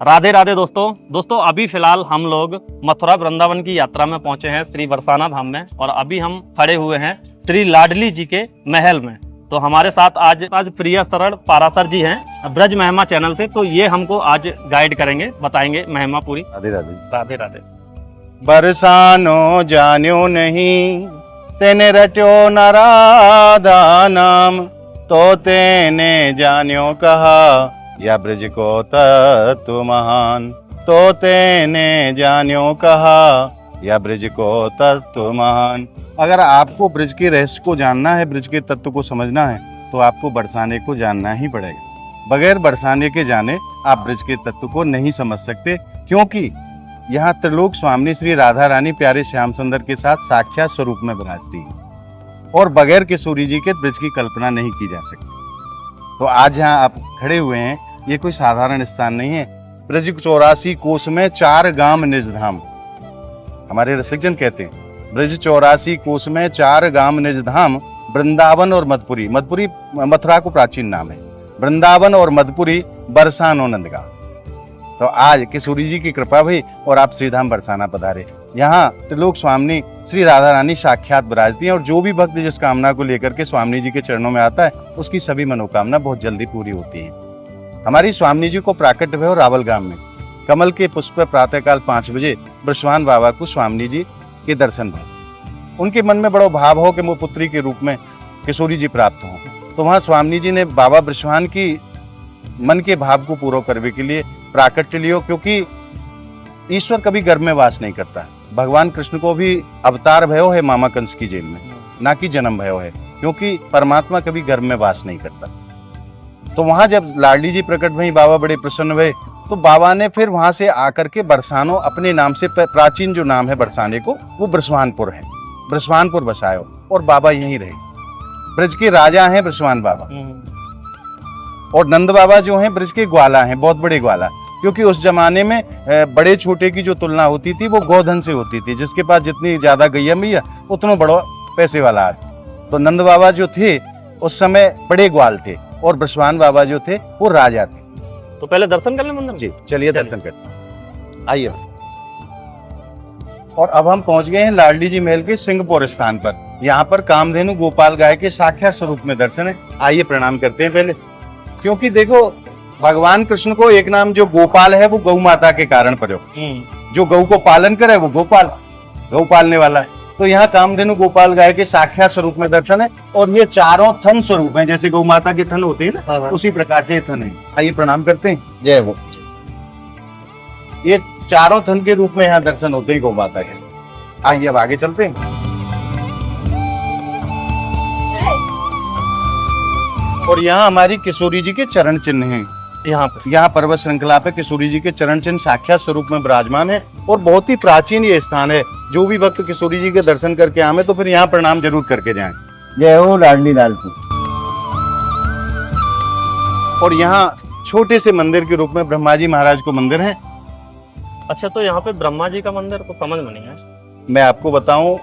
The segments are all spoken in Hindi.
राधे राधे दोस्तों अभी फिलहाल हम लोग मथुरा वृंदावन की यात्रा में पहुंचे हैं श्री बरसाना धाम में। और अभी हम खड़े हुए हैं श्री लाडली जी के महल में। तो हमारे साथ आज प्रिया शरण पारासर जी हैं ब्रज महिमा चैनल से। तो ये हमको आज गाइड करेंगे, बताएंगे महिमा पूरी। राधे राधे। राधे राधे। बरसानो जान्यो नहीं तेने रट्यो न राधा नाम, तो तेने जान्यो कहा या ब्रज को तत्व महान, तो तेने जान्यो कहा या ब्रज को तत्व महान। अगर आपको ब्रज के रहस्य को जानना है, ब्रज के तत्व को समझना है, तो आपको बरसाने को जानना ही पड़ेगा। बगैर बरसाने के जाने आप ब्रज के तत्व को नहीं समझ सकते, क्योंकि यहाँ त्रिलोक स्वामिनी श्री राधा रानी प्यारे श्याम सुंदर के साथ साक्षात स्वरूप में विराजती है और बगैर किशोरी जी के ब्रज की कल्पना नहीं की जा सकती। तो आज यहाँ आप खड़े हुए हैं, ये कोई साधारण स्थान नहीं है। ब्रज 84 कोस में 4 गाम निज धाम, हमारे रसिकजन कहते हैं ब्रज 84 कोस में 4 गाम निज धाम, वृंदावन और मधुपुरी। मधुपुरी मथुरा को प्राचीन नाम है, वृंदावन और मधुपुरी बरसानो नंदगांव। तो आज किशोरी जी की कृपा हुई और आप श्रीधाम बरसाना पधारे। यहाँ त्रिलोक स्वामिनी श्री राधा रानी साक्षात विराजती हैं और जो भी भक्त जिस कामना को लेकर के स्वामिनी जी के चरणों में आता है, उसकी सभी मनोकामना बहुत जल्दी पूरी होती है। हमारी स्वामिनी जी को प्राकट्य हुए रावल गांव में कमल के पुष्प प्रातःकाल 5 बजे ब्रजवान बाबा को स्वामिनी जी के दर्शन भर उनके मन में बड़ो भाव हो कि वो पुत्री के रूप में किशोरी जी प्राप्त हो। तो वहाँ स्वामिनी जी ने बाबा ब्रजवान की मन के भाव को पूरा करने के लिए प्राकट्य लियो, क्योंकि ईश्वर कभी गर्भ में वास नहीं करता। भगवान कृष्ण को भी अवतार भयो है मामा कंस की जेल में, ना कि जन्म भयो है, क्योंकि परमात्मा कभी गर्भ में वास नहीं करता। तो वहां जब लाडली जी प्रकट भई, बाबा बड़े प्रसन्न हुए। तो बाबा ने फिर वहां से आकर के बरसानो अपने नाम से, प्राचीन जो नाम है बरसाने को, वो ब्रजवानपुर है, ब्रजवानपुर बसायो और बाबा यहीं रहे। ब्रज के राजा हैं ब्रजवान बाबा, और नंद बाबा जो हैं ब्रज के ग्वाला हैं, बहुत बड़े ग्वाला। क्योंकि उस जमाने में बड़े छोटे की जो तुलना होती थी वो गोधन से होती थी, जिसके पास जितनी ज्यादा गैया मैया उतना बड़ा पैसे वाला आदमी। तो नंद बाबा जो थे उस समय बड़े ग्वाल थे और ब्रजवान बाबा जो थे वो राजा थे। तो पहले दर्शन कर लें मंदिर जी, चलिए दर्शन करते आइए। और अब हम पहुंच गए हैं लाडली जी महल के सिंहपुर स्थान पर। यहाँ पर कामधेनु गोपाल गाय के साक्षात स्वरूप में दर्शन है। आइए प्रणाम करते हैं पहले, क्योंकि देखो भगवान कृष्ण को एक नाम जो गोपाल है वो गौ माता के कारण पड़ो। जो गौ को पालन करे वो गोपाल, गौ पालने वाला है। तो यहाँ कामधेनु गोपाल गाय के साक्षात स्वरूप में दर्शन है। और ये चारों थन स्वरूप हैं, जैसे गौ माता के थन होते हैं ना, उसी प्रकार से थन है। आइए प्रणाम करते हैं। जय हो। ये चारों थन के रूप में यहाँ दर्शन होते हैं गौ माता के। आइए अब आगे चलते हैं। और यहाँ हमारी किशोरी जी के चरण चिन्ह हैं। यहाँ पर्वत श्रृंखला पे किशोरी जी के चरण चिन्ह साक्षात स्वरूप में विराजमान है और बहुत ही प्राचीन ये स्थान है। जो भी भक्त किशोरी जी के दर्शन करके आवे तो फिर यहाँ प्रणाम जरूर करके जाएं। जय हो लाडली लाल की। और यहाँ छोटे से मंदिर के रूप में ब्रह्मा जी महाराज को मंदिर है। अच्छा, तो यहाँ पे ब्रह्मा जी का मंदिर तो समझ में नहीं है। मैं आपको बताऊं,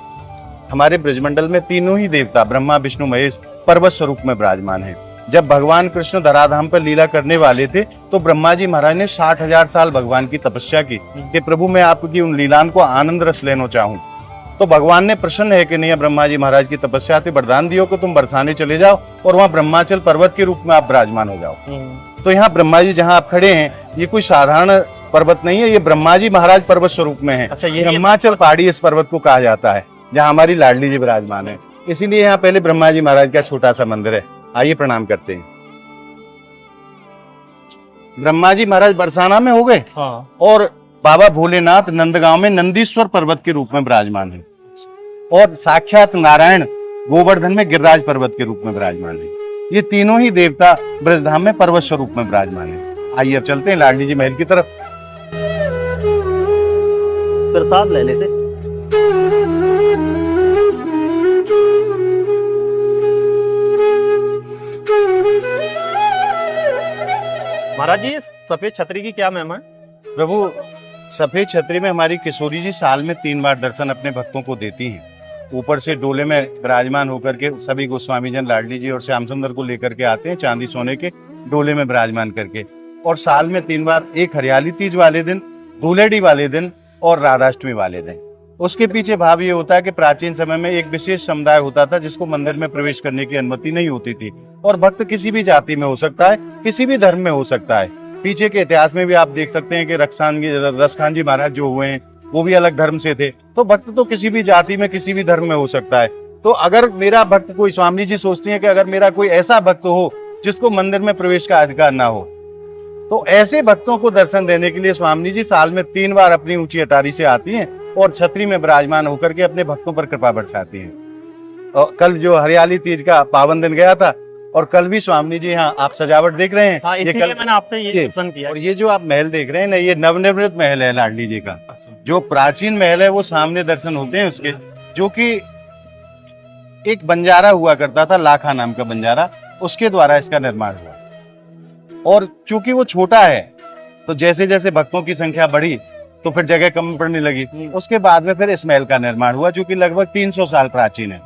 हमारे ब्रजमंडल में तीनों ही देवता ब्रह्मा विष्णु महेश पर्वत स्वरूप में विराजमान है। जब भगवान कृष्ण धराधाम पर लीला करने वाले थे तो ब्रह्मा जी महाराज ने 60,000 साल भगवान की तपस्या की कि प्रभु मैं आपकी उन लीलाओं को आनंद रस लेना चाहूं। तो भगवान ने प्रसन्न है कि नहीं, ब्रह्मा जी महाराज की तपस्या से वरदान दियो कि तुम बरसाने चले जाओ और वहाँ ब्रह्माचल पर्वत के रूप में आप विराजमान हो जाओ। तो यहाँ ब्रह्मा जी जहाँ आप खड़े हैं, ये कोई साधारण पर्वत नहीं है, ये ब्रह्मा जी महाराज पर्वत स्वरूप में है। अच्छा, ब्रह्माचल पहाड़ी इस पर्वत को कहा जाता है, जहाँ हमारी लाडली जी विराजमान है। इसीलिए यहाँ पहले ब्रह्मा जी महाराज का छोटा सा मंदिर है। आइए प्रणाम करते हैं। ब्रह्मा जी महाराज बरसाना में हो गए। हाँ। और बाबा भोलेनाथ नंदगांव में नंदीश्वर पर्वत के रूप में विराजमान है। और साक्षात नारायण गोवर्धन में गिरिराज पर्वत के रूप में विराजमान है। ये तीनों ही देवता ब्रजधाम में पर्वत स्वरूप में विराजमान है। आइए अब चलते हैं लाडली जी महल की तरफ। प्रसाद ले लेते। महाराज जी, सफेद छतरी की क्या महिमा है? प्रभु, सफेद छतरी में हमारी किशोरी जी साल में 3 बार दर्शन अपने भक्तों को देती हैं। ऊपर से डोले में विराजमान होकर के सभी गोस्वामी जन लाडली जी और श्याम सुंदर को लेकर के आते हैं, चांदी सोने के डोले में विराजमान करके। और साल में 3 बार, एक हरियाली तीज वाले दिन, धूलेडी वाले दिन और राधाष्टमी वाले दिन। उसके पीछे भाव ये होता है कि प्राचीन समय में एक विशेष समुदाय होता था जिसको मंदिर में प्रवेश करने की अनुमति नहीं होती थी, और भक्त किसी भी जाति में हो सकता है, किसी भी धर्म में हो सकता है। पीछे के इतिहास में भी आप देख सकते हैं कि रसखान जी महाराज जो हुए हैं वो भी अलग धर्म से थे। तो भक्त तो किसी भी जाति में, किसी भी धर्म में हो सकता है। तो अगर मेरा भक्त कोई, स्वामी जी सोचती हैं कि अगर मेरा कोई ऐसा भक्त हो जिसको मंदिर में प्रवेश का अधिकार ना हो, तो ऐसे भक्तों को दर्शन देने के लिए स्वामी जी साल में 3 बार अपनी ऊंची अटारी से आती हैं और छतरी में विराजमान होकर के अपने भक्तों पर कृपा बरसाती हैं। और कल जो हरियाली तीज का पावन दिन गया था, और कल भी स्वामी जी, यहाँ आप सजावट देख रहे हैं, हाँ, ये इसीलिए कल मैंने आपसे ये पसंद किया। और ये जो आप महल देख रहे हैं ना, ये नवनिर्मित महल है लाडली जी का। जो प्राचीन महल है वो सामने दर्शन होते हैं उसके, जो कि एक बंजारा हुआ करता था, लाखा नाम का बंजारा, उसके द्वारा इसका निर्माण हुआ। और चूंकि वो छोटा है तो जैसे जैसे भक्तों की संख्या बढ़ी तो फिर जगह कम पड़ने लगी। उसके बाद में फिर इस महल का निर्माण हुआ, जो कि लगभग 300 साल प्राचीन है,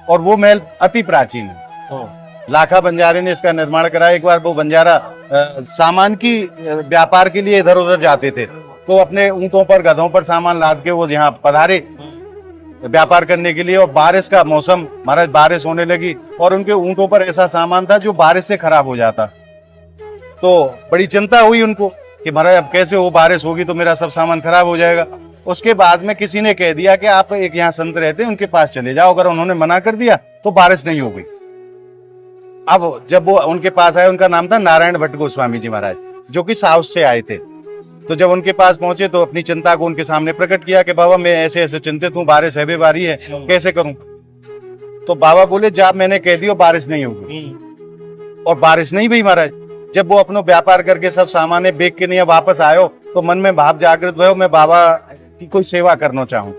और वो महल अति प्राचीन है। लाखा बंजारे ने इसका निर्माण कराया। एक बार वो बंजारा सामान की व्यापार के लिए इधर उधर जाते थे, तो अपने ऊंटों पर, गधों पर सामान लाद के वो यहाँ पधारे व्यापार करने के लिए। और बारिश का मौसम, महाराज बारिश होने लगी और उनके ऊंटों पर ऐसा सामान था जो बारिश से खराब हो जाता। तो बड़ी चिंता हुई उनको कि महाराज अब कैसे हो, बारिश होगी तो मेरा सब सामान खराब हो जाएगा। उसके बाद में किसी ने कह दिया कि आप एक यहाँ संत रहते हैं, उनके पास चले जाओ। अगर उन्होंने मना कर दिया तो बारिश नहीं होगी। अब जब वो उनके पास आए, उनका नाम था नारायण भट्ट गोस्वामी जी महाराज, जो कि साउथ से आए थे। तो जब उनके पास पहुंचे तो अपनी चिंता को उनके सामने प्रकट किया कि बाबा मैं ऐसे ऐसे चिंतित हूँ, बारिश है बेबारी है, कैसे करूं। तो बाबा बोले जब मैंने कह दिया बारिश नहीं होगी, और बारिश नहीं हुई महाराज। जब वो अपनो व्यापार करके सब सामान बेच के नहीं वापस आयो तो मन में भाव जागृत हुआ, मैं बाबा की कोई सेवा करना चाहूँ।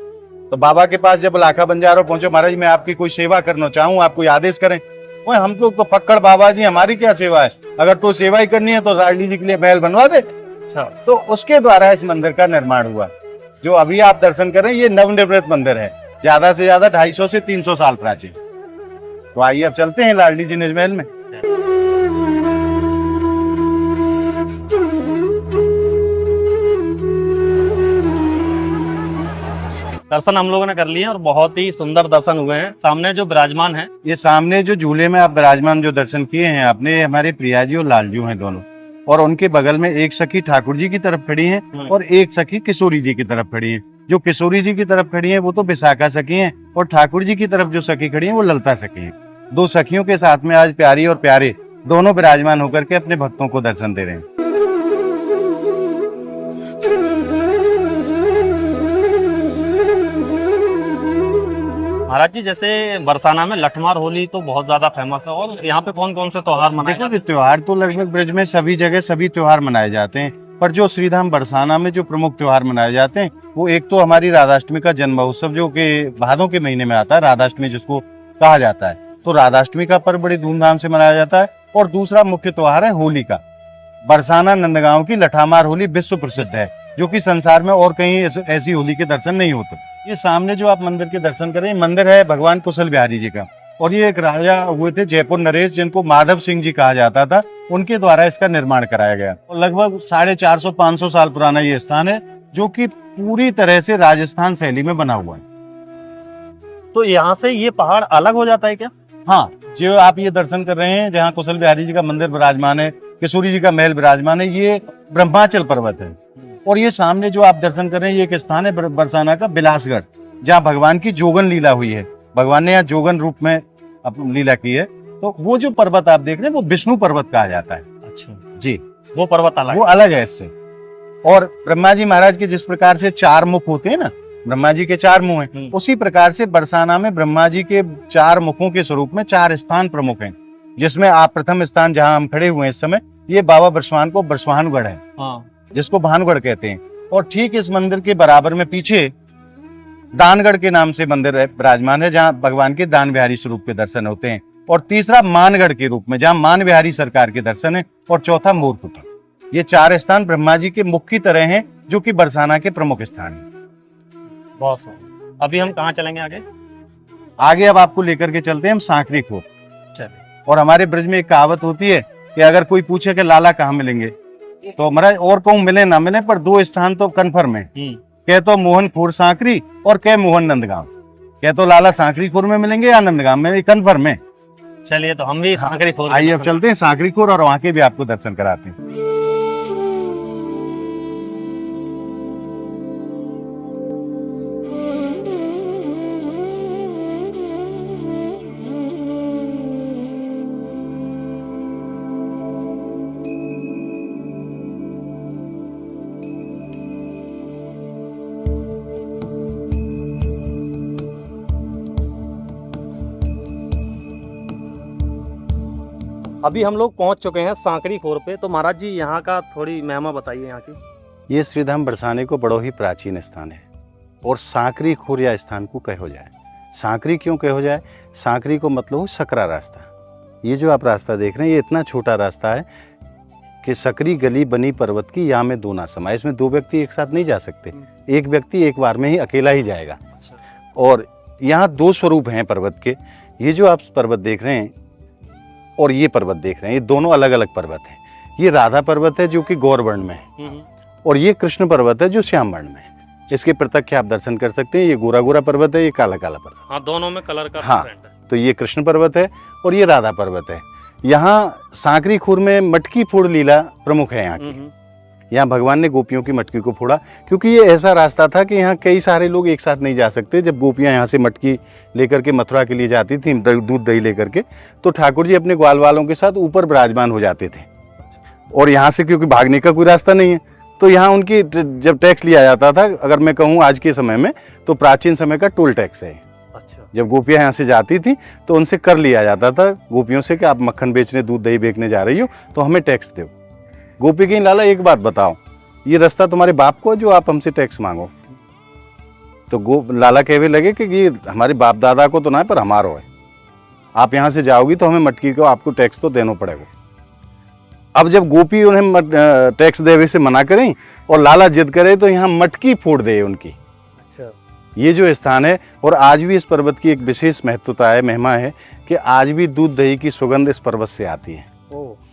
तो बाबा के पास जब लाखा बंजारो पहुंचे, महाराज मैं आपकी कोई सेवा करना चाहूँ, आप कोई आदेश करें। वो हम लोग तो पक्कड़ बाबा जी, हमारी क्या सेवा है, अगर तो सेवा ही करनी है तो लाडली जी के लिए महल बनवा दे। तो उसके द्वारा इस मंदिर का निर्माण हुआ। जो अभी आप दर्शन कर रहे हैं ये नवनिर्मित मंदिर है, ज्यादा से ज्यादा 250 से 300 साल प्राचीन। तो आइए अब चलते हैं लाडली जी निज महल में। दर्शन हम लोगों ने कर लिए और बहुत ही सुंदर दर्शन हुए हैं। सामने जो विराजमान है, ये सामने जो झूले में आप विराजमान जो दर्शन किए हैं आपने, हमारे प्रिया जी और लालजू हैं दोनों, और उनके बगल में एक सखी ठाकुर जी की तरफ खड़ी हैं और एक सखी किशोरी जी की तरफ खड़ी हैं। जो किशोरी जी की तरफ खड़ी हैं वो तो विशाखा सखी हैं, और ठाकुर जी की तरफ जो सखी खड़ी हैं वो ललता सखी हैं। 2 सखियों के साथ में आज प्यारी और प्यारे दोनों विराजमान होकर के अपने भक्तों को दर्शन दे रहे हैं। महाराज जी जैसे बरसाना में लठमार होली तो बहुत ज्यादा फेमस है, और यहाँ पे कौन कौन से त्योहार मनाए जाते हैं? त्योहार तो लगभग ब्रज में सभी जगह सभी त्योहार मनाए जाते हैं, पर जो श्रीधाम बरसाना में जो प्रमुख त्योहार मनाए जाते हैं वो एक तो हमारी राधाष्टमी का जन्म महोत्सव, जो कि भादों के महीने में आता है, राधाष्टमी जिसको कहा जाता है। तो राधाष्टमी का पर्व बड़ी धूमधाम से मनाया जाता है। और दूसरा मुख्य त्योहार है होली का। बरसाना नंदगांव की लठामार होली विश्व प्रसिद्ध है, जो कि संसार में और कहीं ऐसी होली के दर्शन नहीं होते। ये सामने जो आप मंदिर के दर्शन करें, मंदिर है भगवान कुशल बिहारी जी का, और ये एक राजा हुए थे जयपुर नरेश, जिनको माधव सिंह जी कहा जाता था, उनके द्वारा इसका निर्माण कराया गया। और लगभग 450-500 साल पुराना ये स्थान है, जो कि पूरी तरह से राजस्थान शैली में बना हुआ है। तो यहाँ से ये पहाड़ अलग हो जाता है क्या? हाँ, जो आप ये दर्शन कर रहे हैं, जहाँ कुशल बिहारी जी का मंदिर विराजमान है, किशोरी जी का महल विराजमान है, ये ब्रह्माचल पर्वत है। और ये सामने जो आप दर्शन कर रहे हैं ये एक स्थान है बरसाना का बिलासगढ़, जहाँ भगवान की जोगन लीला हुई है। भगवान ने यहाँ जोगन रूप में अपनी लीला की है। तो वो जो पर्वत आप देख रहे हैं वो विष्णु पर्वत कहा जाता है। अच्छा जी, वो पर्वत अलग, वो अलग है इससे। और ब्रह्मा जी महाराज के जिस प्रकार से 4 मुख होते हैं ना, ब्रह्मा जी के 4 मुंह हैं, उसी प्रकार से बरसाना में ब्रह्मा जी के 4 मुखों के स्वरूप में 4 स्थान प्रमुख हैं, जिसमें आप प्रथम स्थान जहाँ हम खड़े हुए हैं इस समय, ये बाबा बरसवान को बरसवानगढ़ है, जिसको भानगढ़ कहते हैं। और ठीक इस मंदिर के बराबर में पीछे दानगढ़ के नाम से मंदिर विराजमान है, जहाँ भगवान के दान बिहारी स्वरूप के दर्शन होते हैं। और तीसरा मानगढ़ के रूप में, जहाँ मान बिहारी सरकार के दर्शन है। और चौथा मोरकुट। ये 4 स्थान ब्रह्मा जी के मुख की तरह हैं, जो कि बरसाना के प्रमुख स्थान हैं। बहुत सही। अभी हम कहाँ चलेंगे आगे? आगे अब आपको लेकर के चलते हैं हम सांकरी को। चलिए। और हमारे ब्रज में एक कहावत होती है कि अगर कोई पूछे कि लाला कहाँ मिलेंगे, तो महाराज और कहूँ मिले ना मिले पर दो स्थान तो कन्फर्म है। कह तो मोहन खुर सांकरी और कह मोहन नंदगांव। कह तो लाला सांकरी खुर में मिलेंगे या नंदगांव में, कन्फर्म है। चलिए तो हम भी सांकरी खोर आइए अब चलते हैं सांकरी खुर और वहां के भी आपको दर्शन कराते हैं। अभी हम लोग पहुंच चुके हैं सांकरी खोर पे। तो महाराज जी यहाँ का थोड़ी महिमा बताइए यहाँ की। ये श्रीधाम बरसाने को बड़ो ही प्राचीन स्थान है और सांकरी खुर या स्थान को कहो जाए। सांकरी क्यों कहो जाए? सांकरी को मतलब हो सकरा रास्ता। ये जो आप रास्ता देख रहे हैं ये इतना छोटा रास्ता है कि सकरी गली बनी पर्वत की, यहाँ में दो ना समाये। इसमें दो व्यक्ति एक साथ नहीं जा सकते, एक व्यक्ति एक बार में ही अकेला ही जाएगा। और यहाँ दो स्वरूप हैं पर्वत के। ये जो आप पर्वत देख रहे हैं और ये पर्वत देख रहे हैं, ये दोनों अलग अलग पर्वत हैं। ये राधा पर्वत है जो कि गौर वर्ण में है और ये कृष्ण पर्वत है जो श्याम वर्ण में है। इसके प्रत्यक्ष आप दर्शन कर सकते हैं। ये गोरा गोरा पर्वत है, ये काला काला पर्वत। हाँ, दोनों में कलर का हाँ, तो ये कृष्ण पर्वत है और ये राधा पर्वत है। यहाँ सांकरी खुर में मटकी फोड़ लीला प्रमुख है यहाँ की। यहाँ भगवान ने गोपियों की मटकी को फोड़ा क्योंकि ये ऐसा रास्ता था कि यहाँ कई सारे लोग एक साथ नहीं जा सकते। जब गोपियाँ यहाँ से मटकी लेकर के मथुरा के लिए जाती थी दूध दही लेकर के, तो ठाकुर जी अपने ग्वाल वालों के साथ ऊपर विराजमान हो जाते थे। और यहाँ से क्योंकि भागने का कोई रास्ता नहीं है तो यहाँ उनकी जब टैक्स लिया जाता था, अगर मैं कहूँ आज के समय में तो प्राचीन समय का टोल टैक्स है। अच्छा। जब गोपियाँ यहाँ से जाती थी तो उनसे कर लिया जाता था गोपियों से कि आप मक्खन बेचने दूध दही बेचने जा रही हो तो हमें टैक्स दो। गोपी की लाला एक बात बताओ, ये रास्ता तुम्हारे बाप को जो आप हमसे टैक्स मांगो? तो लाला कहने लगे कि ये हमारे बाप दादा को तो ना है पर हमारो है। आप यहाँ से जाओगी तो हमें मटकी को आपको टैक्स तो देना पड़ेगा। अब जब गोपी उन्हें टैक्स देवे से मना करें और लाला जिद करे तो यहाँ मटकी फोड़ दे उनकी। अच्छा। ये जो स्थान है और आज भी इस पर्वत की एक विशेष महत्वता है, महिमा है कि आज भी दूध दही की सुगंध इस पर्वत से आती है।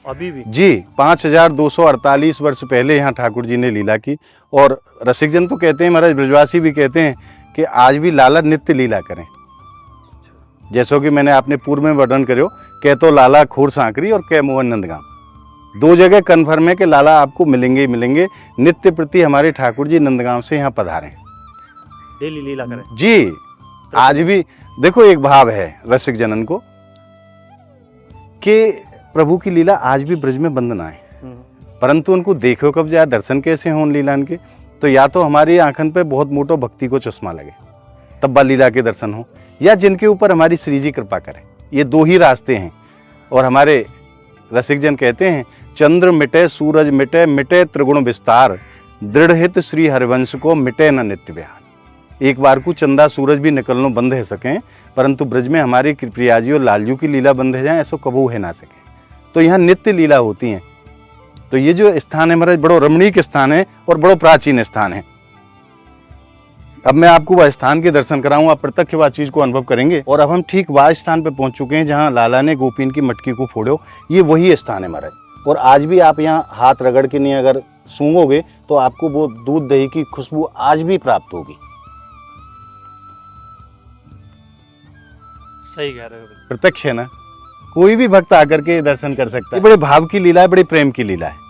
अभी भी? जी, 5248 वर्ष पहले यहाँ ठाकुर जी ने लीला की। और रसिक जन तो कहते हैं, महाराज ब्रजवासी भी कहते हैं कि आज भी लाला नित्य लीला करें। जैसो कि मैंने आपने पूर्व में वर्णन करो, कह तो लाला खुर सांकरी और कह मोहन नंदगांव। दो जगह कन्फर्म है कि लाला आपको मिलेंगे ही मिलेंगे। नित्य प्रति हमारे ठाकुर जी नंदगांव से यहाँ पधारें, डेली लीला करें जी। आज भी देखो एक भाव है रसिक जनन को कि प्रभु की लीला आज भी ब्रज में बंद ना है, परंतु उनको देखो कब जाए, दर्शन कैसे हों लीला के। तो या तो हमारी आंखन पे बहुत मोटो भक्ति को चश्मा लगे तब बा लीला के दर्शन हो, या जिनके ऊपर हमारी श्री जी कृपा करे। ये दो ही रास्ते हैं। और हमारे रसिक जन कहते हैं, चंद्र मिटे सूरज मिटे, मिटे त्रिगुण विस्तार, दृढ़ हित श्री हरिवंश को मिटे न नित्य विहार। एक बार को चंदा सूरज भी निकलनो बंद है सकें, परंतु ब्रज में हमारी प्रियाजी और लालजू की लीला बंद है जाए, ऐसा कबू है ना सके। तो यहाँ नित्य लीला होती हैं। तो ये जो स्थान है महाराज बड़ो रमणीक स्थान है और बड़ो प्राचीन स्थान है। अब मैं आपको वह स्थान के दर्शन कराऊं, आप प्रत्यक्ष वह चीज को अनुभव करेंगे। और अब हम ठीक वह स्थान पे पहुंच चुके हैं जहां लाला ने गोपीन की मटकी को फोड़ो। ये वही स्थान है महाराज। और आज भी आप यहाँ हाथ रगड़ के नहीं अगर सूंघोगे तो आपको वो दूध दही की खुशबू आज भी प्राप्त होगी। सही कह रहे हो, प्रत्यक्ष है ना। कोई भी भक्त आकर के दर्शन कर सकता है। बड़े भाव की लीला है, बड़े प्रेम की लीला है।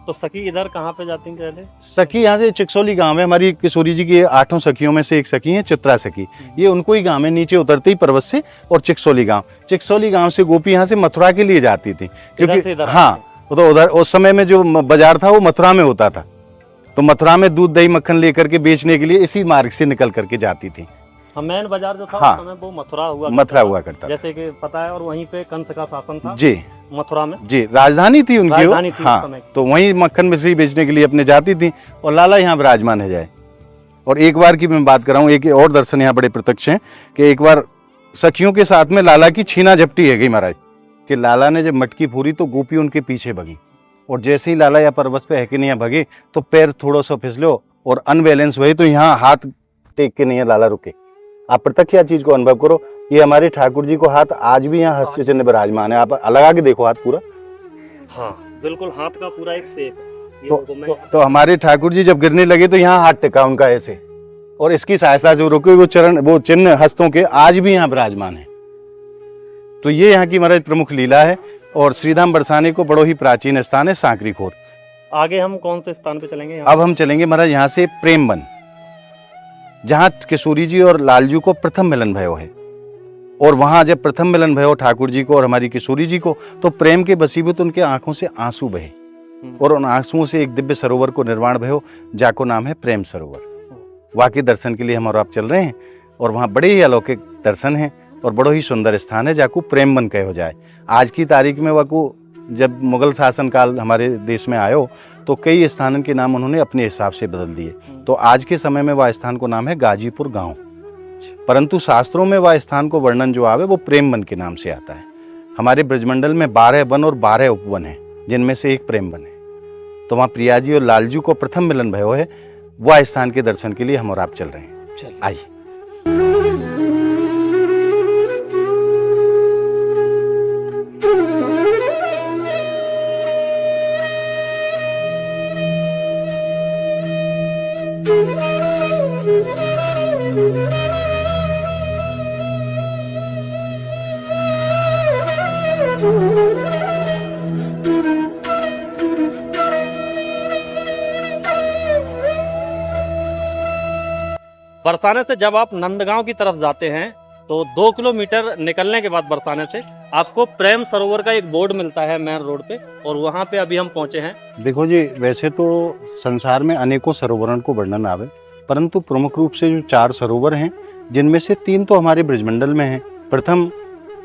तो सखी इधर कहाँ पे जाती हैं पहले? सखी यहाँ से चिक्सोली गांव है। हमारी किशोरी जी की 8 सखियों में से एक सखी है चित्रा सखी। ये उनको ही गांव है, नीचे उतरते ही पर्वत से। और चिक्सोली गांव से गोपी यहाँ से मथुरा के लिए जाती थी क्योंकि हाँ, तो उधर उस समय में जो बाजार था वो मथुरा में होता था। तो मथुरा में दूध दही मक्खन लेकर के बेचने के लिए इसी मार्ग से निकल करके जाती थी। मेन बाजार जो था हाँ, उस समय वो मथुरा हुआ करता जैसे कि पता है। और वहीं पे कंस का शासन था जी, मथुरा में जी, राजधानी थी उनकी। राजधानी थी हाँ, तो वहीं मक्खन मिश्री बेचने के लिए अपने जाती थी और लाला यहाँ विराजमान है जाए। और एक बार की मैं बात कर रहा हूँ, एक और दर्शन यहाँ बड़े प्रत्यक्ष हैं कि एक बार सखियों के साथ में लाला की छीना झपटी है गई महाराज। कि लाला ने जब मटकी फोड़ी तो गोपी उनके पीछे भगी और जैसे ही लाला या पर्वत पे है कि नहीं भगे तो पैर थोड़ा सा फिसलो और अनबैलेंस हुए तो यहाँ हाथ टेक के नहीं लाला रुके। आप प्रत्यक्ष यह चीज को अनुभव करो। ये हमारे ठाकुर जी को हाथ आज भी यहाँ हस्त चिन्ह विराजमान है। आप लगा के देखो हाथ पूरा। हाँ, बिल्कुल हाथ का पूरा एक शेप है। ये तो, देखो, मैं तो हमारे ठाकुर जी जब गिरने लगे तो यहाँ हाथ टिका उनका ऐसे, और इसकी सहायता से वो रुके, वो चरण, वो चिन्ह हस्तों के आज भी यहाँ विराजमान है। तो ये यहाँ की महाराज प्रमुख लीला है। और श्रीधाम बरसाने को बड़ो ही प्राचीन स्थान है, सांकरी खोर। आगे हम कौन से स्थान पे चलेंगे यहाँ? अब हम चलेंगे महाराज यहाँ से प्रेम वन, जहाँ किशोरी जी और लालजू को प्रथम मिलन भयो है। और वहां जब प्रथम मिलन भयो ठाकुर जी को और हमारी किशोरी जी को, तो प्रेम के बसीबत उनके आंखों से आंसू बहे, और उन आंसुओं से एक दिव्य सरोवर को निर्माण भयो, जाको नाम है प्रेम सरोवर। वहाँ के दर्शन के लिए हम और आप चल रहे हैं, और वहाँ बड़े ही अलौकिक दर्शन हैं और बड़ो ही सुंदर स्थान है, जाको प्रेम वन कहो जाए। आज की तारीख में वाको जब मुगल शासनकाल हमारे देश में आयो, तो कई स्थानों के नाम उन्होंने अपने हिसाब से बदल दिए। तो आज के समय में वह स्थान को नाम है गाजीपुर गांव, परंतु शास्त्रों में वह स्थान को वर्णन जो आवे वो प्रेम वन के नाम से आता है। हमारे ब्रजमंडल में 12 वन और 12 उपवन हैं, जिनमें से एक प्रेम वन है। तो वहाँ प्रिया जी और लालजू को प्रथम मिलन भयो है, वह स्थान के दर्शन के लिए हम और आप चल रहे हैं। आइए। बरसाने से जब आप नंदगांव की तरफ जाते हैं तो 2 किलोमीटर निकलने के बाद बरसाने से आपको प्रेम सरोवर का एक बोर्ड मिलता है मेन रोड पे, और वहां पे अभी हम पहुंचे हैं। देखो जी, वैसे तो संसार में अनेकों सरोवरों को वर्णन आवे, परंतु प्रमुख रूप से जो 4 सरोवर हैं, जिनमें से 3 तो हमारे ब्रजमंडल में हैं। प्रथम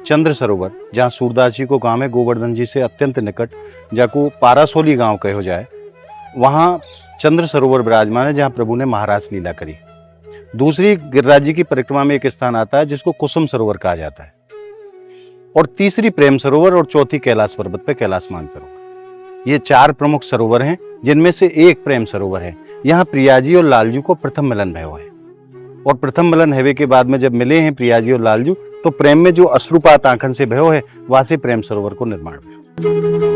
चंद्र सरोवर, जहाँ सूरदास जी को गांव है गोवर्धन जी से अत्यंत निकट, जाको पारासोली गांव कहो जाए, वहाँ चंद्र सरोवर विराजमान है, जहाँ प्रभु ने महाराज लीला करी। दूसरी गिरिराज जी की परिक्रमा में एक स्थान आता है जिसको कुसुम सरोवर कहा जाता है, और तीसरी प्रेम सरोवर, और चौथी कैलाश पर्वत पे कैलाश मानसरोवर। ये 4 प्रमुख सरोवर हैं, जिनमें से एक प्रेम सरोवर है। यहाँ प्रिया जी और लालजू को प्रथम मिलन भयो है, और प्रथम मिलन हेवे के बाद में जब मिले हैं प्रिया जी और लालजू, तो प्रेम में जो अश्रुपात आंखन से भयो है, वहां से प्रेम सरोवर को निर्माण भयो।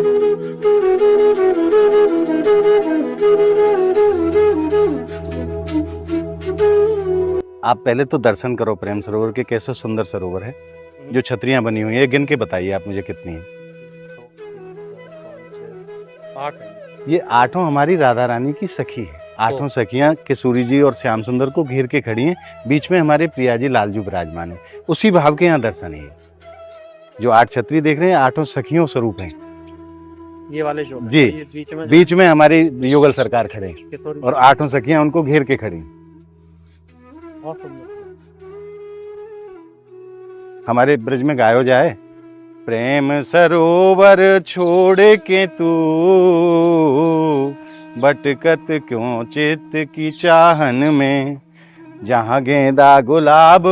आप पहले तो दर्शन करो प्रेम सरोवर के, कैसे सुंदर सरोवर है। जो छतरियां बनी हुई है, गिन के बताइए आप मुझे कितनी है? 8 है। ये 8 हमारी राधा रानी की सखी है। 8 सखियां किशोरी जी और श्याम सुंदर को घेर के खड़ी हैं, बीच में हमारे प्रिया जी लालजू विराजमान है। उसी भाव के यहाँ दर्शन है। जो 8 छतरी देख रहे हैं, 8 सखियों स्वरूप हैं। ये वाले जो जी, बीच में हमारी युगल सरकार खड़े हैं, और 8 सखियां उनको घेर के खड़ी। हमारे ब्रज में गायो जाए, प्रेम सरोवर छोड़ के तू भटकत क्यों चित्त की चाहन में, जहाँ गेंदा गुलाब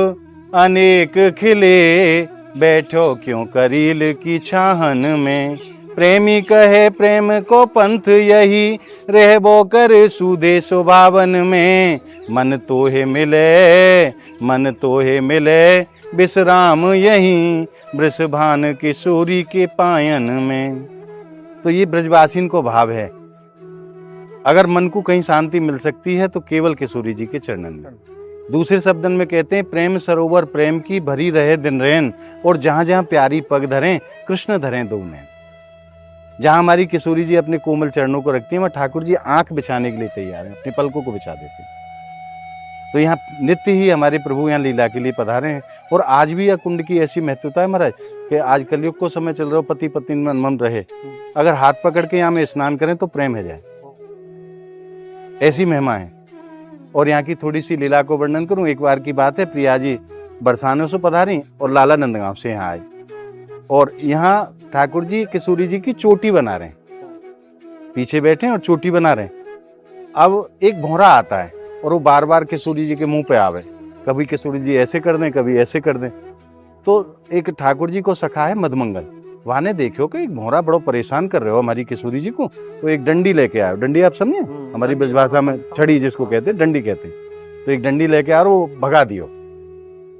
अनेक खिले, बैठो क्यों करील की छाहन में। प्रेमी कहे प्रेम को पंथ यही, रहबो कर सूदे सुभावन में। मन तोहे मिले, मन तोहे मिले, विश्राम यहीं वृषभान किशोरी के पायन में। तो ये ब्रजवासीन को भाव है। अगर मन को कहीं शांति मिल सकती है तो केवल किशोरी जी के चरणन में। दूसरे शब्दन में कहते हैं, प्रेम सरोवर प्रेम की भरी रहे दिन रैन, और जहां जहां प्यारी पग धरें कृष्ण धरें दो नैन। जहां हमारी किशोरी जी अपने कोमल चरणों को रखती हैं, वहां ठाकुर जी आंख बिछाने के लिए तैयार हैं, अपने पलकों को बिछा देते हैं। तो यहाँ नित्य ही हमारे प्रभु यहाँ लीला के लिए पधारे हैं। और आज भी यह कुंड की ऐसी महत्वता है महाराज, कि आज कलयुग को समय चल रहा हो, पति पत्नी में मन रहे, अगर हाथ पकड़ के यहाँ में स्नान करें तो प्रेम है जाए, ऐसी महिमा है। और यहाँ की थोड़ी सी लीला को वर्णन करूं। एक बार की बात है, प्रिया जी बरसाने से पधारी और लाला नंदगांव से यहाँ आए, और यहाँ ठाकुर जी किशोरी जी की चोटी बना रहे हैं, पीछे बैठे और चोटी बना रहे हैं। अब एक भौरा आता है और वो बार बार किशोरी जी के मुंह पे आवे, कभी किशोरी जी ऐसे कर दें, कभी ऐसे कर दें। तो एक ठाकुर जी को सखा है मधमंगल, वहां ने देखो कि एक भौरा बड़ो परेशान कर रहे हो हमारी किशोरी जी को, तो एक डंडी लेके आयो। डंडी आप समझे, हमारी ब्रजभाषा में छड़ी जिसको कहते हैं, डंडी कहते हैं। तो एक डंडी लेके आ रहे हो, भगा दियो।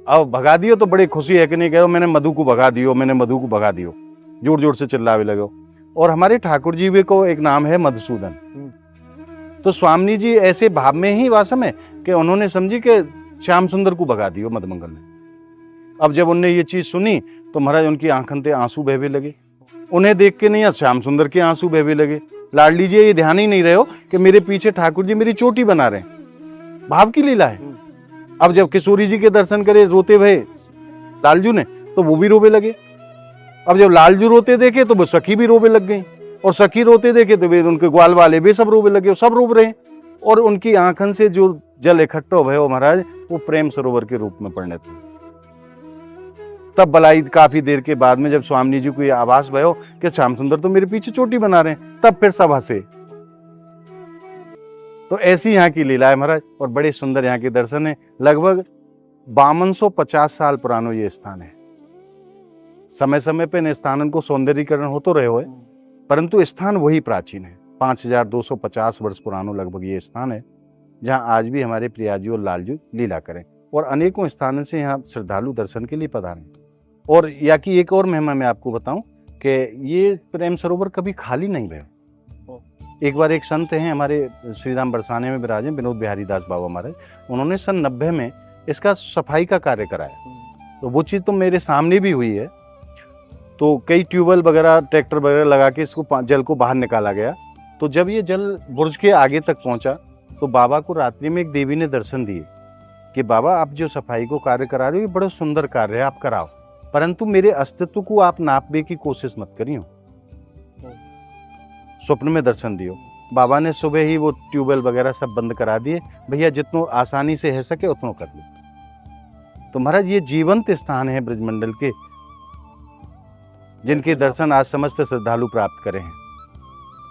अब भगा दियो तो बड़ी खुशी है कि नहीं, कह रहे मैंने मधु को भगा दियो, मैंने मधु को भगा दियो, जोर जोर से चिल्लावे लगे। और हमारे ठाकुर जी भी को एक नाम है मधुसूदन। तो स्वामी जी ऐसे भाव में ही वासम है कि उन्होंने समझी कि श्याम सुंदर को भगा दियो मधुमंगल ने। अब जब उनने ये चीज सुनी तो महाराज उनकी आंखन से आंसू बहवे लगे। उन्हें देख के नहीं, श्याम सुंदर के आंसू बहवे लगे। लाडली जी ये ध्यान ही नहीं रहे हो कि मेरे पीछे ठाकुर जी मेरी चोटी बना रहे हैं। भाव की लीला है। अब जब किशोरी जी के दर्शन करे रोते भये लालजू ने, तो वो भी रोवे लगे। अब जब लालजू रोते देखे तो वो सखी भी रोवे लग गई, और सखी रोते देखे तो वे उनके ग्वाल वाले भी सब रोवे लगे, सब रोव रहे। और उनकी आंखन से जो जल इकट्ठा भयो महाराज, वो प्रेम सरोवर के रूप में परिणत हुआ। तब बलाई काफी देर के बाद में जब स्वामी जी को ये आभास भयो कि श्याम सुंदर तो मेरे पीछे चोटी बना रहे हैं, तब फिर सब हंसे। तो ऐसी यहाँ की लीला है महाराज, और बड़े सुंदर यहाँ के दर्शन है। लगभग 5250 साल पुरानो ये स्थान है। समय समय पे इन स्थानों को सौंदर्यीकरण होते रहे हो, परंतु स्थान वही प्राचीन है। 5250 वर्ष पुरानो लगभग ये स्थान है, जहाँ आज भी हमारे प्रियाजी और लालजू लीला करें, और अनेकों स्थानों से यहाँ श्रद्धालु दर्शन के लिए पधारें। और या की एक और महिमा मैं आपको बताऊं कि ये प्रेम सरोवर कभी खाली नहीं भया। एक बार एक संत हैं हमारे श्रीधाम बरसाने में विराजे, विनोद बिहारी दास बाबा महाराज, उन्होंने सन 90 में इसका सफाई का कार्य कराया। तो वो चीज़ तो मेरे सामने भी हुई है। तो कई ट्यूबवेल वगैरह, ट्रैक्टर वगैरह लगा के इसको जल को बाहर निकाला गया। तो जब ये जल बुर्ज के आगे तक पहुंचा तो बाबा को रात्रि में एक देवी ने दर्शन दिए कि बाबा आप जो सफाई को कार्य करा रहे हो ये बड़ा सुंदर कार्य है, आप कराओ, परंतु मेरे अस्तित्व को आप नापने की कोशिश मत करियो। स्वप्न में दर्शन दियो। बाबा ने सुबह ही वो ट्यूबवेल वगैरह सब बंद करा दिए, भैया जितनो आसानी से है सके उतनो कर लो। तो महाराज ये जीवंत स्थान है ब्रजमंडल के, जिनके दर्शन आज समस्त श्रद्धालु प्राप्त करे हैं।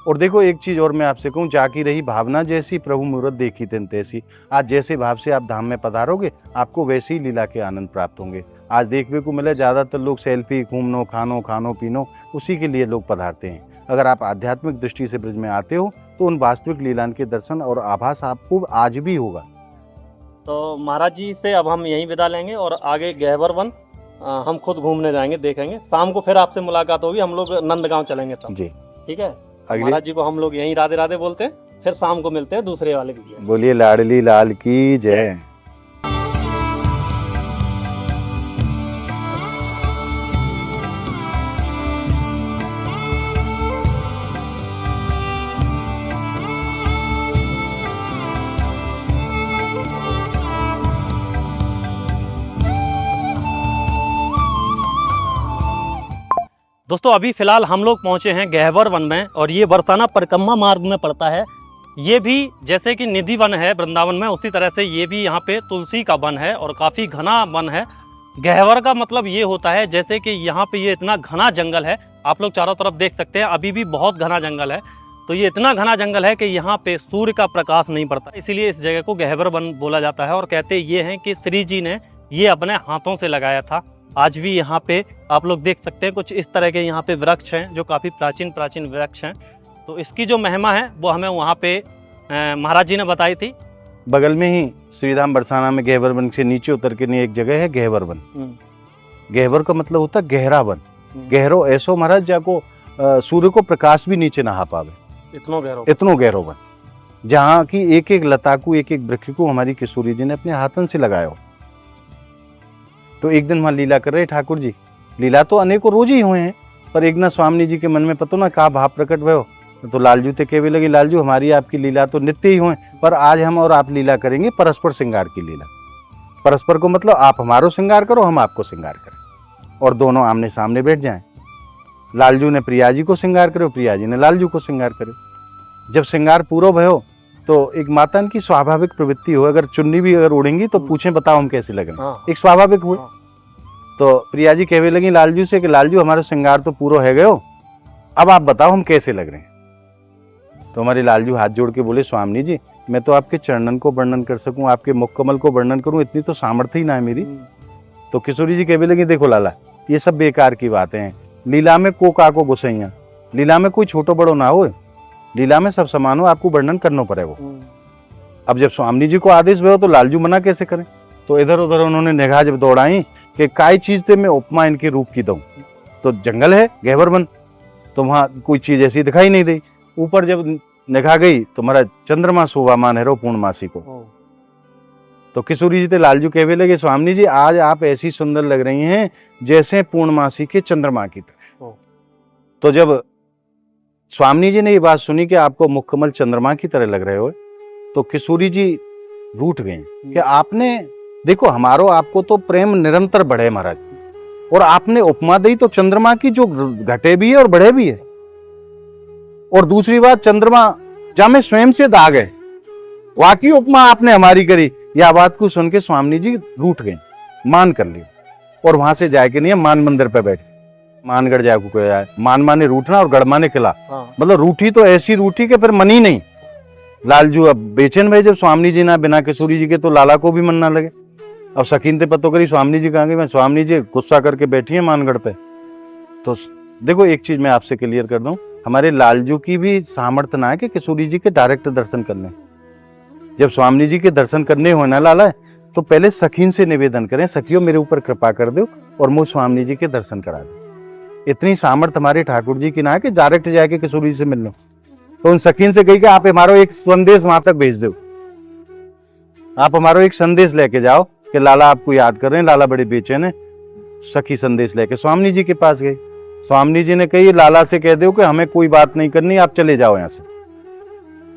और देखो एक चीज और मैं आपसे कहूँ, जाकी रही भावना जैसी प्रभु मूरत देखी तिन तैसी। आज जैसे भाव से आप धाम में पधारोगे आपको वैसे ही लीला के आनंद प्राप्त होंगे। आज देखने को मिले ज्यादातर लोग सेल्फी, घूमनो, खानो पीनो, उसी के लिए लोग पधारते हैं। अगर आप आध्यात्मिक दृष्टि से ब्रज में आते हो तो उन वास्तविक लीलान के दर्शन और आभास आपको आज भी होगा। तो महाराज जी से अब हम यहीं विदा लेंगे और आगे गहवर वन हम खुद घूमने जाएंगे, देखेंगे। शाम को फिर आपसे मुलाकात होगी, हम लोग नंदगांव चलेंगे तब। जी ठीक है। महाराज जी को हम लोग यहीं राधे राधे बोलते हैं, फिर शाम को मिलते हैं दूसरे वाले वीडियो। बोलिए लाडली लाल की जय। दोस्तों अभी फिलहाल हम लोग पहुंचे हैं गहवर वन में, और ये बरसाना परिक्रमा मार्ग में पड़ता है। ये भी जैसे कि निधि वन है वृंदावन में, उसी तरह से ये भी यहाँ पे तुलसी का वन है और काफ़ी घना वन है। गहवर का मतलब ये होता है जैसे कि यहाँ पे ये इतना घना जंगल है, आप लोग चारों तरफ देख सकते हैं, अभी भी बहुत घना जंगल है। तो ये इतना घना जंगल है कि यहाँ पे सूर्य का प्रकाश नहीं पड़ता, इसीलिए इस जगह को गहवर वन बोला जाता है। और कहते ये हैं कि श्री जी ने ये अपने हाथों से लगाया था। आज भी यहाँ पे आप लोग देख सकते हैं कुछ इस तरह के यहाँ पे वृक्ष हैं जो काफ़ी प्राचीन वृक्ष हैं। तो इसकी जो महिमा है वो हमें वहाँ पे महाराज जी ने बताई थी। बगल में ही श्रीधाम बरसाना में गहवर वन से नीचे उतर के नहीं एक जगह है गहवर वन। गहवर का मतलब होता है गहरा वन। गहरो ऐसो महाराज जाको सूर्य को प्रकाश भी नीचे नहा पावे, इतनो गहरो वन, जहाँ की एक एक लता को, एक एक वृक्ष को हमारी किशोरी जी ने अपने हाथन से लगाया। तो एक दिन वहाँ लीला कर रहे ठाकुर जी। लीला तो अनेकों रोज ही हुए हैं, पर एक ना स्वामी जी के मन में पता ना कहा भाव प्रकट भयो, तो लालजू ते कहवे लगे लालजू हमारी आपकी लीला तो नित्य ही हुए, पर आज हम और आप लीला करेंगे परस्पर श्रृंगार की लीला। परस्पर को मतलब आप हमारो श्रृंगार करो, हम आपको श्रृंगार करें, और दोनों आमने सामने बैठ जाएं। लालजू ने प्रिया जी को श्रृंगार करो, प्रिया जी ने लालजू को श्रृंगार करो। जब श्रृंगार पूरा भयो तो एक माता की स्वाभाविक प्रवृत्ति हो, अगर चुन्नी भी अगर उड़ेंगी तो पूछें बताओ हम कैसे लगे, एक स्वाभाविक हुए। तो प्रिया जी कहने लगी लालजू से कि लालजू हमारा श्रृंगार तो पूरा है गयो, अब आप बताओ हम कैसे लग रहे हैं। तो हमारे लालजू हाथ जोड़ के बोले स्वामी जी मैं तो आपके चरणन को वर्णन कर सकूं, आपके मुख कमल को वर्णन करूं, इतनी तो सामर्थ्य ही ना है मेरी। तो किशोरी जी कहने लगी देखो लाला ये सब बेकार की बातें हैं, लीला में को का को गुसैया, लीला में कोई छोटो बड़ो ना हो, लीला में सब समान हो, आपको वर्णन करना पड़ेगा। अब जब स्वामी जी को आदेश भयो तो लालजू मना कैसे करें। तो इधर उधर उन्होंने निगाह जब दौड़ाई कि काय चीज थे मैं उपमा इनके रूप की दूं, तो जंगल है गहवर वन, तो वहाँ कोई चीज ऐसी दिखाई नहीं दी। ऊपर जब निगाह गई तो हमारा चंद्रमा शोभामान है रो पूर्णमासी को। तो किशोरी जी थे लालजू कहने लगे, स्वामी जी आज आप ऐसी सुंदर लग रही हैं जैसे पूर्णमासी के चंद्रमा की तरह। तो जब स्वामी जी ने ये बात सुनी कि आपको मुकम्मल चंद्रमा की तरह लग रहे हो, तो किशोरी जी रूठ गए कि आपने देखो हमारो आपको तो प्रेम निरंतर बढ़े महाराज, और आपने उपमा दी तो चंद्रमा की जो घटे भी है और बढ़े भी है। और दूसरी बात, चंद्रमा जहां में स्वयं से दाग है, वाकई उपमा आपने हमारी करी। यह बात को सुन के स्वामी जी रूठ गए, मान कर लिया, और वहां से जाके नहीं मान मंदिर पे बैठे। मानगढ़ जाए को जाए, मान माने रूठना और गढ़ माने किला। मतलब रूठी तो ऐसी रूठी कि फिर मनी नहीं। लालजू अब बेचैन भाई, जब स्वामी जी ना बिना किशोरी जी के तो लाला को भी मन ना लगे। अब शकीन ते पतो करी स्वामी जी कहेंगे, मैं स्वामी जी गुस्सा करके बैठी है मानगढ़ पे। तो देखो एक चीज मैं आपसे क्लियर कर दूं, हमारे लालजू की भी सामर्थ्य ना है कि किशोरी जी के डायरेक्ट दर्शन करने। जब स्वामी जी के दर्शन करने हो ना लाला, तो पहले सखीन से निवेदन करें, सखियों मेरे ऊपर कृपा कर दो और मुझे स्वामी जी के दर्शन करा दो। इतनी सामर्थ्य हमारे ठाकुर जी की ना है कि डायरेक्ट जाके किशोरी जी से मिल लो। तो उन सखीन से कही कि आप हमारा एक संदेश वहां तक भेज दो, आप हमारा एक संदेश लेके जाओ कि लाला आपको याद कर रहे हैं, लाला बड़े बेचैन है। सखी संदेश लेके स्वामी जी के पास गई। स्वामी जी ने कही लाला से कह दो कि हमें कोई बात नहीं करनी, आप चले जाओ यहां से,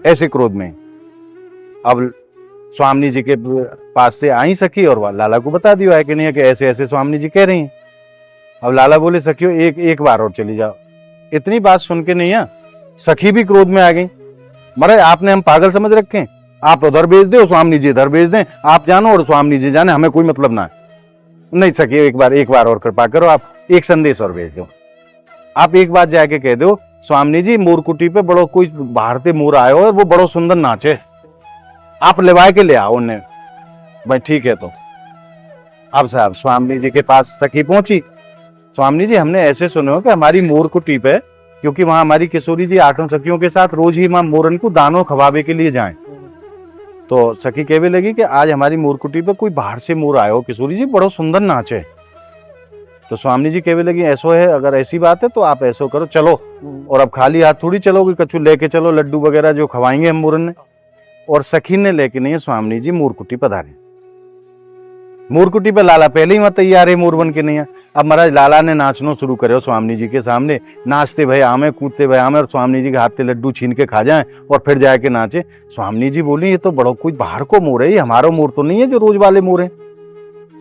ऐसे क्रोध में। अब स्वामी जी के पास से आई सखी और लाला को बता दिया है कि नहीं है कि ऐसे ऐसे स्वामी जी कह रही हैं। अब लाला बोले सखियों एक बार और चली जाओ। इतनी बात सुन के नहीं है, सखी भी क्रोध में आ गई। मरे आपने हम पागल समझ रखे हैं, आप उधर भेज दो, स्वामी जी इधर भेज दें, आप जानो और स्वामी जी जाने, हमें कोई मतलब ना है। नहीं सखी एक बार और कृपा करो, आप एक संदेश और भेज दो। आप एक बात जाके कह दो, स्वामी जी मोरकुटी पे बड़ो कोई भारतीय मोर आयो और वो बड़ो सुंदर नाचे, आप लेवाए के ले आओ उन्हें। भाई ठीक है। तो अब साहब स्वामी जी के पास सखी पहुंची। स्वामी जी हमने ऐसे सुने हो कि हमारी मोरकुटी पे, क्योंकि वहां हमारी किशोरी जी 8 सखियों के साथ रोज ही मां मोरन को दानों खवाबे के लिए जाएं। तो सखी कहने लगी कि आज हमारी मोरकुटी पे कोई बाहर से मोर आयो, किशोरी जी बड़ो सुंदर नाचे। तो स्वामी जी कहने लगी ऐसो है, अगर ऐसी बात है तो आप ऐसो करो, चलो, और अब खाली हाथ थोड़ी चलोगे, कछु लेके चलो, लड्डू वगैरह जो खवाएंगे हम मोरन ने। और सखी ने लेके नहीं स्वामी जी मोरकुटी पधारे। मोरकुटी पे लाला पहले ही मत तैयार है, मोर बन के नहीं है। अब महाराज लाला ने नाचना शुरू करे स्वामी जी के सामने, नाचते भय आमे, कूदते भय आमे, और स्वामी जी के हाथ से लड्डू छीन के खा जाए और फिर जाके नाचे। स्वामी जी बोली ये तो बड़ो कोई बाहर को मोर है, ये हमारा मोर तो नहीं है जो रोज वाले मोर है।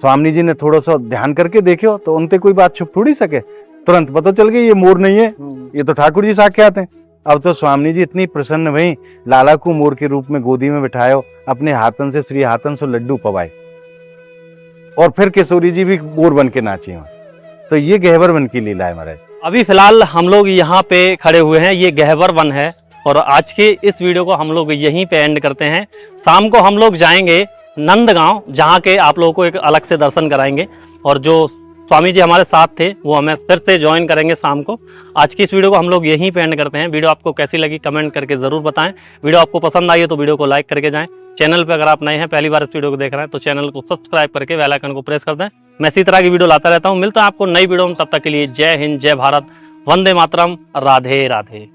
स्वामी जी ने थोड़ा सा ध्यान करके देखो तो उनसे कोई बात छुप थोड़ी सके, तुरंत पता चल गई ये मोर नहीं है, ये तो ठाकुर जी साक्षात हैं। अब तो स्वामी जी इतनी प्रसन्न भई, लाला को मोर के रूप में गोदी में बिठायो, अपने हाथन से श्री हाथन से लड्डू पवाए, और फिर किशोरी जी भी मोर बन के नाची। तो ये गहवर वन की लीला है महाराज। अभी फिलहाल हम लोग यहाँ पे खड़े हुए हैं, ये गहवर वन है, और आज के इस वीडियो को हम लोग यहीं पे एंड करते हैं। शाम को हम लोग जाएंगे नंदगांव, जहाँ के आप लोगों को एक अलग से दर्शन कराएंगे, और जो स्वामी जी हमारे साथ थे वो हमें फिर से ज्वाइन करेंगे शाम को। आज की इस वीडियो को हम लोग यहीं पे एंड करते हैं। वीडियो आपको कैसी लगी कमेंट करके जरूर बताएं। वीडियो आपको पसंद आई है तो वीडियो को लाइक करके जाएं। चैनल पे अगर आप नए हैं, पहली बार इस वीडियो को देख रहे हैं, तो चैनल को सब्सक्राइब करके बेल आइकन को प्रेस कर दें। मैं इसी तरह की वीडियो लाता रहता हूँ। मिलता है आपको नई वीडियो में, तब तक के लिए जय हिंद, जय भारत, वंदे मातरम, राधे राधे।